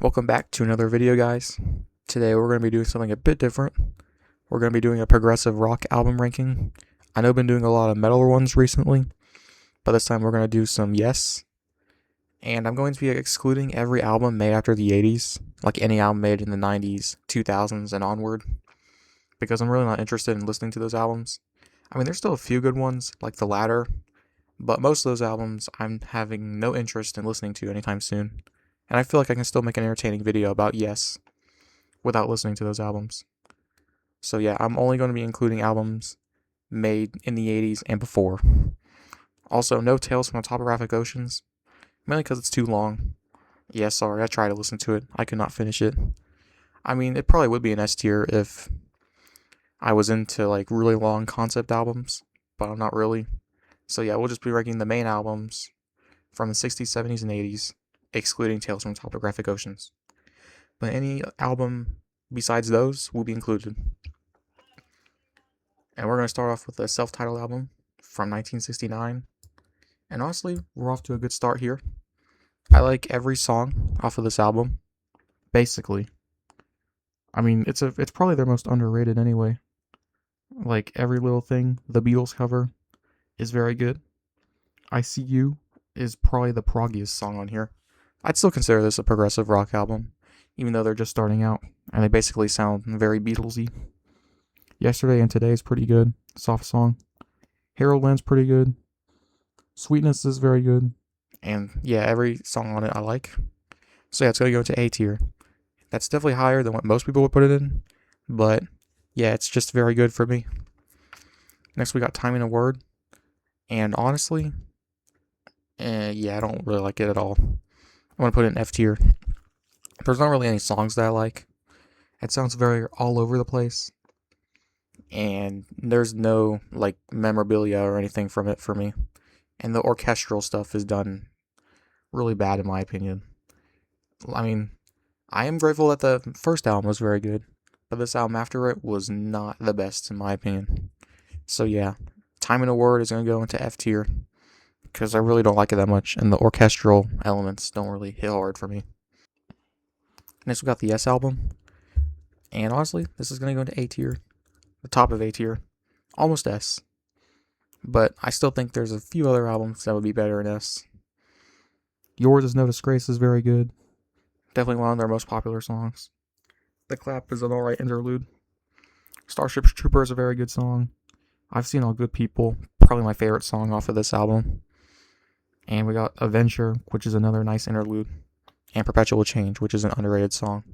Welcome back to another video, guys. Today we're going to be doing something a bit different. We're going to be doing a progressive rock album ranking. I know I've been doing a lot of metal ones recently, but this time we're going to do some Yes. And I'm going to be excluding every album made after the 80s, like any album made in the 90s, 2000s, and onward, because I'm really not interested in listening to those albums. I mean, there's still a few good ones, like The Ladder, but most of those albums I'm having no interest in listening to anytime soon. And I feel like I can still make an entertaining video about Yes without listening to those albums. So yeah, I'm only going to be including albums made in the 80s and before. Also, no Tales from the Topographic Oceans, mainly because it's too long. Yeah, sorry, I tried to listen to it. I could not finish it. I mean, it probably would be an S tier if I was into like really long concept albums, but I'm not really. So yeah, we'll just be ranking the main albums from the 60s, 70s, and 80s, excluding Tales from Topographic Oceans. But any album besides those will be included. And we're going to start off with a self-titled album from 1969. And honestly, we're off to a good start here. I like every song off of this album, basically. I mean, it's probably their most underrated anyway. Like Every Little Thing, the Beatles cover, is very good. I See You is probably the proggiest song on here. I'd still consider this a progressive rock album, even though they're just starting out, and they basically sound very Beatlesy. Yesterday and Today is pretty good. Soft song. Harold Land's pretty good. Sweetness is very good. And yeah, every song on it I like. So yeah, it's going to go into A tier. That's definitely higher than what most people would put it in, but yeah, it's just very good for me. Next we got Time in a Word. And honestly, yeah, I don't really like it at all. I'm going to put it in F tier. There's not really any songs that I like. It sounds very all over the place. And there's no like memorabilia or anything from it for me. And the orchestral stuff is done really bad in my opinion. I mean, I am grateful that the first album was very good, but this album after it was not the best in my opinion. So yeah, Time in a Word is going to go into F tier because I really don't like it that much, and the orchestral elements don't really hit hard for me. Next we got the Yes album, and honestly, this is going to go into A tier, the top of A tier, almost S. But I still think there's a few other albums that would be better in S. Yours Is No Disgrace is very good. Definitely one of their most popular songs. The Clap is an alright interlude. Starship Trooper is a very good song. I've Seen All Good People, probably my favorite song off of this album. And we got Adventure, which is another nice interlude. And Perpetual Change, which is an underrated song.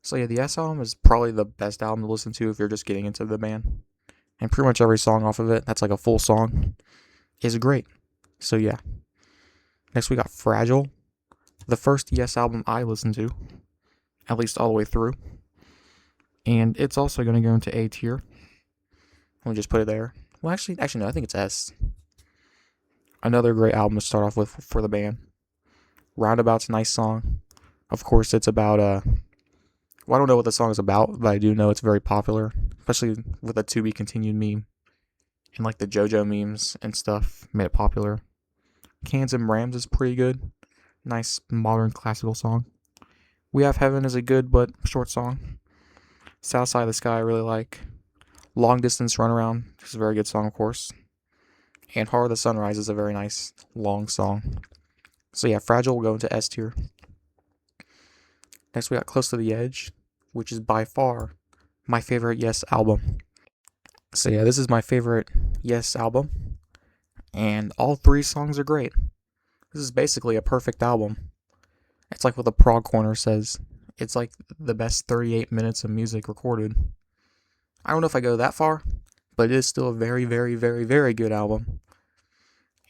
So yeah, the S album is probably the best album to listen to if you're just getting into the band. And pretty much every song off of it, that's like a full song, is great. So yeah. Next we got Fragile, the first Yes album I listened to, at least all the way through. And it's also going to go into A tier. Let me just put it there. Well, actually no, I think it's S. Another great album to start off with for the band. Roundabout's a nice song. Of course, it's about, well, I don't know what the song is about, but I do know it's very popular, especially with the To Be Continued meme. And like the JoJo memes and stuff made it popular. Cans and Rams is pretty good. Nice modern classical song. We Have Heaven is a good but short song. South Side of the Sky I really like. Long Distance Runaround is a very good song, of course. And Heart of the Sunrise is a very nice long song. So yeah, Fragile will go into S tier. Next we got Close to the Edge, which is by far my favorite Yes album. So yeah, this is my favorite Yes album. And all three songs are great. This is basically a perfect album. It's like what the Prog Corner says. It's like the best 38 minutes of music recorded. I don't know if I go that far, but it is still a very, very, very, very good album.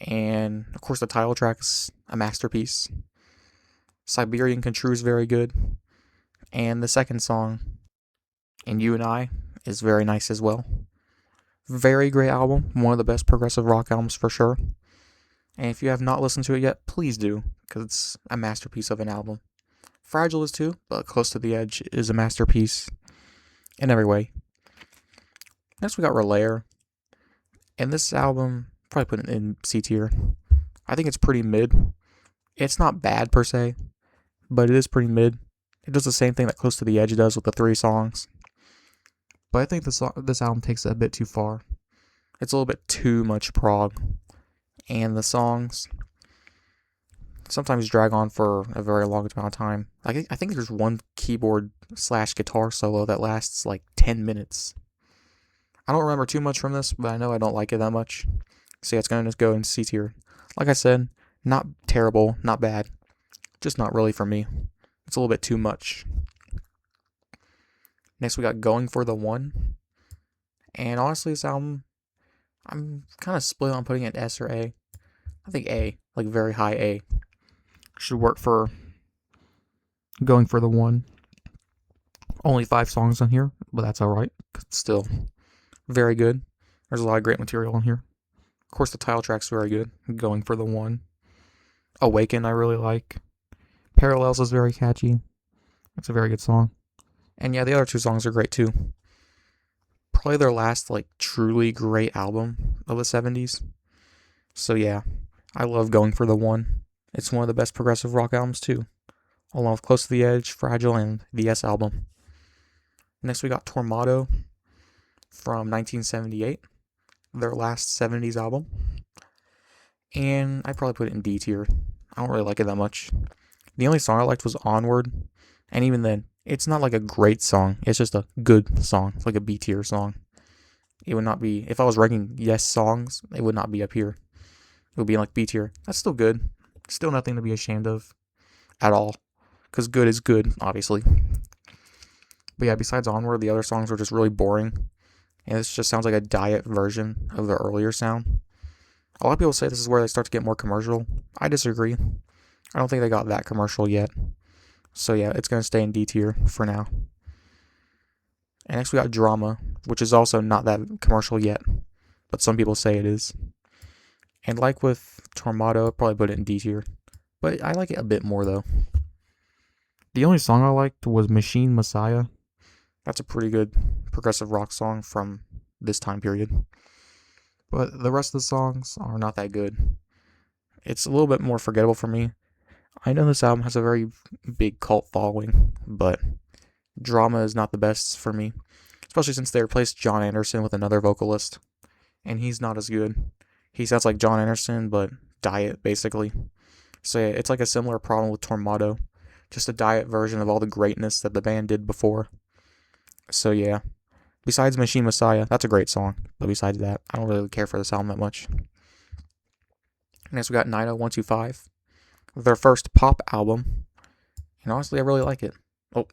And of course the title track is a masterpiece. Siberian Control is very good. And the second song, And You and I, is very nice as well. Very great album. One of the best progressive rock albums for sure. And if you have not listened to it yet, please do, because it's a masterpiece of an album. Fragile is too, but Close to the Edge is a masterpiece in every way. Next we got Relayer. And this album, probably put it in C tier. I think it's pretty mid. It's not bad per se, but it is pretty mid. It does the same thing that Close to the Edge does with the 3 songs. But I think this album takes it a bit too far. It's a little bit too much prog. And the songs sometimes drag on for a very long amount of time. I think there's one keyboard / guitar solo that lasts like 10 minutes. I don't remember too much from this, but I know I don't like it that much. So yeah, it's going to just go in C tier. Like I said, not terrible, not bad. Just not really for me. It's a little bit too much. Next we got Going for the One. And honestly, this album, I'm kind of split on putting it S or A. I think A, like very high A. Should work for Going for the One. Only 5 songs on here, but that's alright. Still very good. There's a lot of great material on here. Of course, the title track's very good. Going for the One. Awaken, I really like. Parallels is very catchy. It's a very good song. And yeah, the other 2 songs are great too. Probably their last, like, truly great album of the 70s. So yeah, I love Going for the One. It's one of the best progressive rock albums too, along with Close to the Edge, Fragile, and the Yes album. Next we got Tormato from 1978, their last 70s album. And I probably put it in D tier. I don't really like it that much. The only song I liked was Onward, and even then, it's not like a great song. It's just a good song. It's like a B tier song. It would not be, if I was ranking Yes songs, it would not be up here. It would be like B tier. That's still good. Still nothing to be ashamed of at all. Because good is good, obviously. But yeah, besides Onward, the other songs were just really boring. And this just sounds like a diet version of the earlier sound. A lot of people say this is where they start to get more commercial. I disagree. I don't think they got that commercial yet. So yeah, it's going to stay in D tier for now. And next we got Drama, which is also not that commercial yet. But some people say it is. And like with Tormato, I'd probably put it in D tier. But I like it a bit more though. The only song I liked was Machine Messiah. That's a pretty good progressive rock song from this time period. But the rest of the songs are not that good. It's a little bit more forgettable for me. I know this album has a very big cult following, but Drama is not the best for me. Especially since they replaced John Anderson with another vocalist. And he's not as good. He sounds like John Anderson, but diet, basically. So yeah, it's like a similar problem with Tormato. Just a diet version of all the greatness that the band did before. So yeah. Besides Machine Messiah, that's a great song. But besides that, I don't really care for this album that much. Next we got 90125. Their first pop album. And honestly, I really like it. Oh.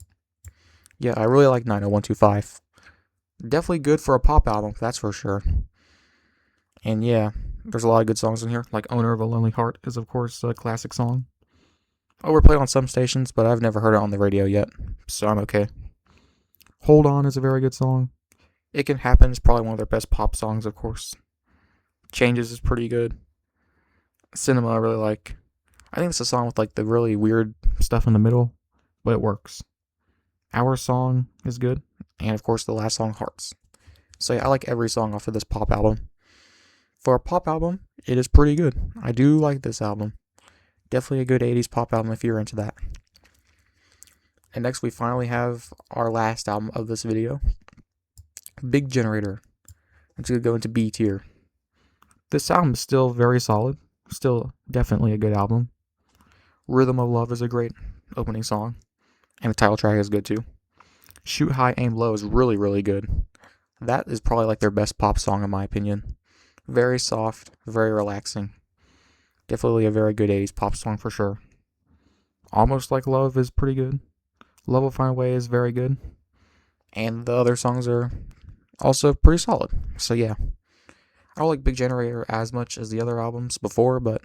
Yeah, I really like 90125. Definitely good for a pop album, that's for sure. And yeah, there's a lot of good songs in here. Like Owner of a Lonely Heart is, of course, a classic song. Overplayed on some stations, but I've never heard it on the radio yet. So I'm okay. Hold On is a very good song. It Can Happen is probably one of their best pop songs, of course. Changes is pretty good. Cinema I really like. I think it's a song with like the really weird stuff in the middle, but it works. Our Song is good. And of course the last song, Hearts. So yeah, I like every song off of this pop album. For a pop album, it is pretty good. I do like this album. Definitely a good 80s pop album if you're into that. And next we finally have our last album of this video. Big Generator. It's going to go into B tier. This album is still very solid. Still definitely a good album. Rhythm of Love is a great opening song. And the title track is good too. Shoot High, Aim Low is really, really good. That is probably like their best pop song in my opinion. Very soft, very relaxing. Definitely a very good 80s pop song for sure. Almost Like Love is pretty good. Love Will Find a Way is very good. And the other songs are also pretty solid. So yeah. I don't like Big Generator as much as the other albums before, but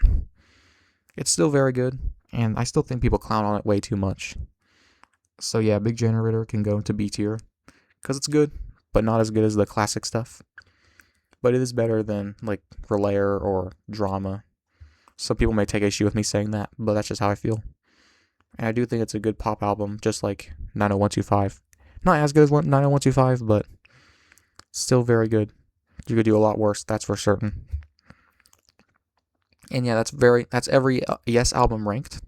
it's still very good. And I still think people clown on it way too much. So yeah, Big Generator can go into B tier. Because it's good, but not as good as the classic stuff. But it is better than like Relayer or Drama. Some people may take issue with me saying that, but that's just how I feel. And I do think it's a good pop album, just like 90125. Not as good as 90125, but still very good. You could do a lot worse, that's for certain. And yeah, that's every Yes album ranked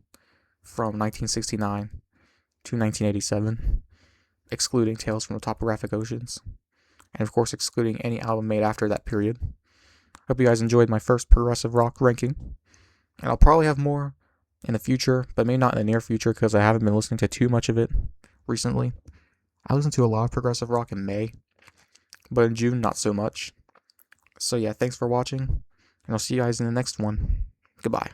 from 1969 to 1987, excluding Tales from the Topographic Oceans, and of course excluding any album made after that period. Hope you guys enjoyed my first progressive rock ranking, and I'll probably have more in the future, but maybe not in the near future because I haven't been listening to too much of it recently. I listened to a lot of progressive rock in May, but in June, not so much. So yeah, thanks for watching, and I'll see you guys in the next one. Goodbye.